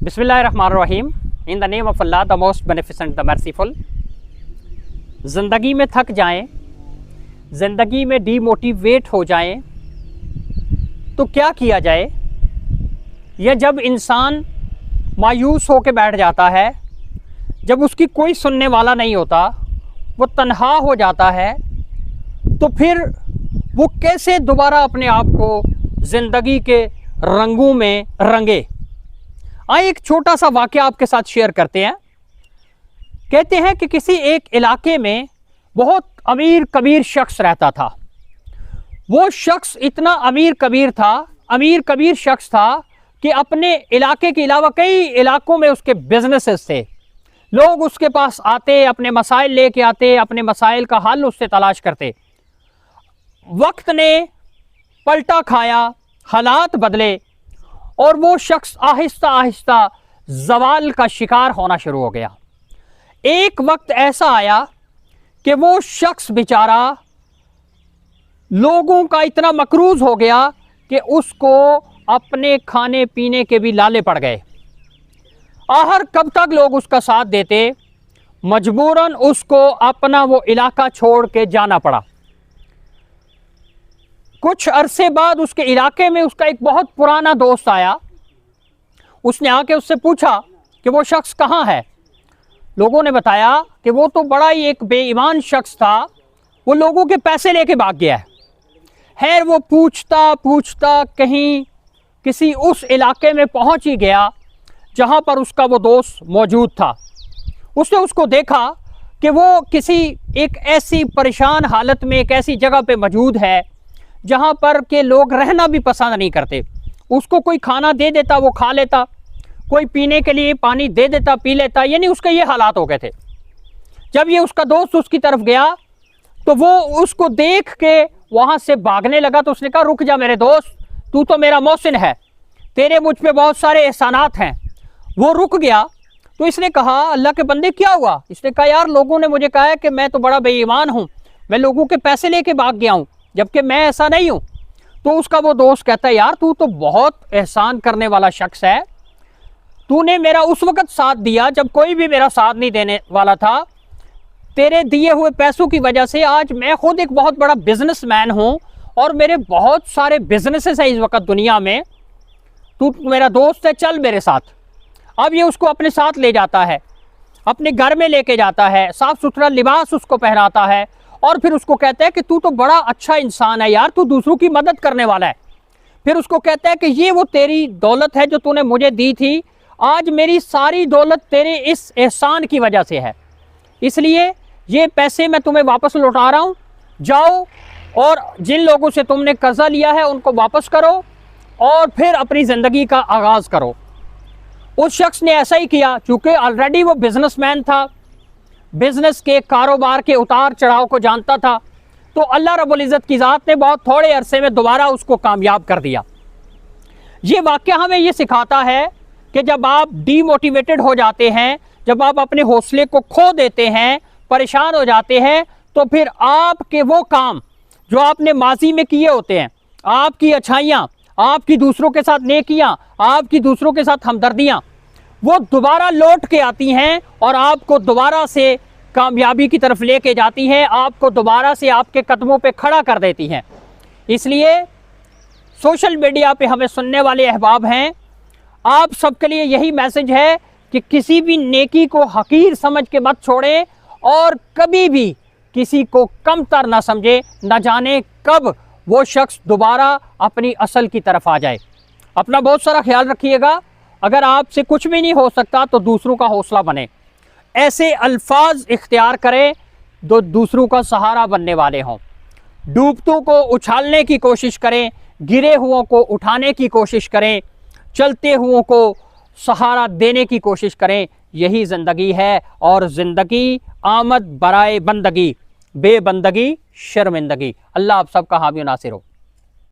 बिस्मिल्लाहिर्रहमानिर्रहीम। In the name of Allah the most beneficent the merciful. ज़िंदगी में थक जाएं, ज़िंदगी में डीमोटिवेट हो जाएं तो क्या किया जाए? यह जब इंसान मायूस होकर बैठ जाता है, जब उसकी कोई सुनने वाला नहीं होता, वो तन्हा हो जाता है, तो फिर वो कैसे दोबारा अपने आप को ज़िंदगी के रंगों में रंगे। आइए एक छोटा सा वाक़या आपके साथ शेयर करते हैं। कहते हैं कि किसी एक इलाके में बहुत अमीर कबीर शख्स रहता था। वो शख्स इतना अमीर कबीर शख्स था कि अपने इलाके के अलावा कई इलाकों में उसके बिजनेसेस थे। लोग उसके पास आते, अपने मसाइल लेके आते, अपने मसाइल का हल उससे तलाश करते। वक्त ने पलटा खाया, हालात बदले और वो शख्स आहिस्ता आहिस्ता ज़वाल का शिकार होना शुरू हो गया। एक वक्त ऐसा आया कि वो शख्स बेचारा लोगों का इतना मकरूज हो गया कि उसको अपने खाने पीने के भी लाले पड़ गए। आखिर कब तक लोग उसका साथ देते, मजबूरन उसको अपना वो इलाका छोड़ के जाना पड़ा। कुछ अरसे बाद उसके इलाके में उसका एक बहुत पुराना दोस्त आया। उसने आके उससे पूछा कि वो शख्स कहाँ है। लोगों ने बताया कि वो तो बड़ा ही एक बेईमान शख्स था, वो लोगों के पैसे लेके भाग गया है। खैर वो पूछता पूछता कहीं किसी उस इलाके में पहुंच ही गया जहां पर उसका वो दोस्त मौजूद था। उसने उसको देखा कि वो किसी एक ऐसी परेशान हालत में एक ऐसी जगह पे मौजूद है जहां पर के लोग रहना भी पसंद नहीं करते। उसको कोई खाना दे देता वो खा लेता, कोई पीने के लिए पानी दे देता पी लेता, यानी उसके ये हालात हो गए थे। जब ये उसका दोस्त उसकी तरफ गया तो वो उसको देख के वहां से भागने लगा। तो उसने कहा, रुक जा मेरे दोस्त, तू तो मेरा मोहसिन है, तेरे मुझ पे बहुत सारे एहसानात हैं। वो रुक गया। तो इसने कहा, अल्लाह के बंदे क्या हुआ? इसने कहा, यार लोगों ने मुझे कहा है कि मैं तो बड़ा बेईमान हूँ, मैं लोगों के पैसे लेके भाग गया हूँ, जबकि मैं ऐसा नहीं हूँ। तो उसका वो दोस्त कहता है, यार तू तो बहुत एहसान करने वाला शख्स है, तूने मेरा उस वक्त साथ दिया जब कोई भी मेरा साथ नहीं देने वाला था। तेरे दिए हुए पैसों की वजह से आज मैं खुद एक बहुत बड़ा बिजनेसमैन हूँ और मेरे बहुत सारे बिजनेसेस हैं इस वक्त दुनिया में। तू मेरा दोस्त है, चल मेरे साथ। अब ये उसको अपने साथ ले जाता है, अपने घर में लेके जाता है, साफ सुथरा लिबास उसको पहनाता है और फिर उसको कहता है कि तू तो बड़ा अच्छा इंसान है यार, तू दूसरों की मदद करने वाला है। फिर उसको कहता है कि ये वो तेरी दौलत है जो तूने मुझे दी थी, आज मेरी सारी दौलत तेरे इस एहसान की वजह से है, इसलिए ये पैसे मैं तुम्हें वापस लौटा रहा हूँ। जाओ और जिन लोगों से तुमने कर्जा लिया है उनको वापस करो और फिर अपनी ज़िंदगी का आगाज़ करो। उस शख्स ने ऐसा ही किया। चूँकि ऑलरेडी वो बिजनेसमैन था, बिजनेस के कारोबार के उतार चढ़ाव को जानता था, तो अल्लाह रब्बुल इज़्ज़त की ज़ात ने बहुत थोड़े अरसे में दोबारा उसको कामयाब कर दिया। ये वाक़या हमें ये सिखाता है कि जब आप डीमोटिवेटेड हो जाते हैं, जब आप अपने हौसले को खो देते हैं, परेशान हो जाते हैं, तो फिर आपके वो काम जो आपने माजी में किए होते हैं, आपकी अच्छाइयाँ, आपकी दूसरों के साथ नेकियाँ, आपकी दूसरों के साथ हमदर्दियाँ, वो दोबारा लौट के आती हैं और आपको दोबारा से कामयाबी की तरफ लेके जाती हैं, आपको दोबारा से आपके कदमों पे खड़ा कर देती हैं। इसलिए सोशल मीडिया पे हमें सुनने वाले अहबाब हैं, आप सबके लिए यही मैसेज है कि किसी भी नेकी को हकीर समझ के मत छोड़ें और कभी भी किसी को कमतर ना समझे। न जाने कब वो शख्स दोबारा अपनी असल की तरफ आ जाए। अपना बहुत सारा ख्याल रखिएगा। अगर आपसे कुछ भी नहीं हो सकता तो दूसरों का हौसला बने। ऐसे अल्फाज इख्तियार करें जो दूसरों का सहारा बनने वाले हों। डूबतों को उछालने की कोशिश करें, गिरे हुओं को उठाने की कोशिश करें, चलते हुओं को सहारा देने की कोशिश करें। यही ज़िंदगी है और ज़िंदगी आमद बराए बंदगी, बेबंदगी शर्मिंदगी। अल्लाह आप सबका हामी नासिर हो।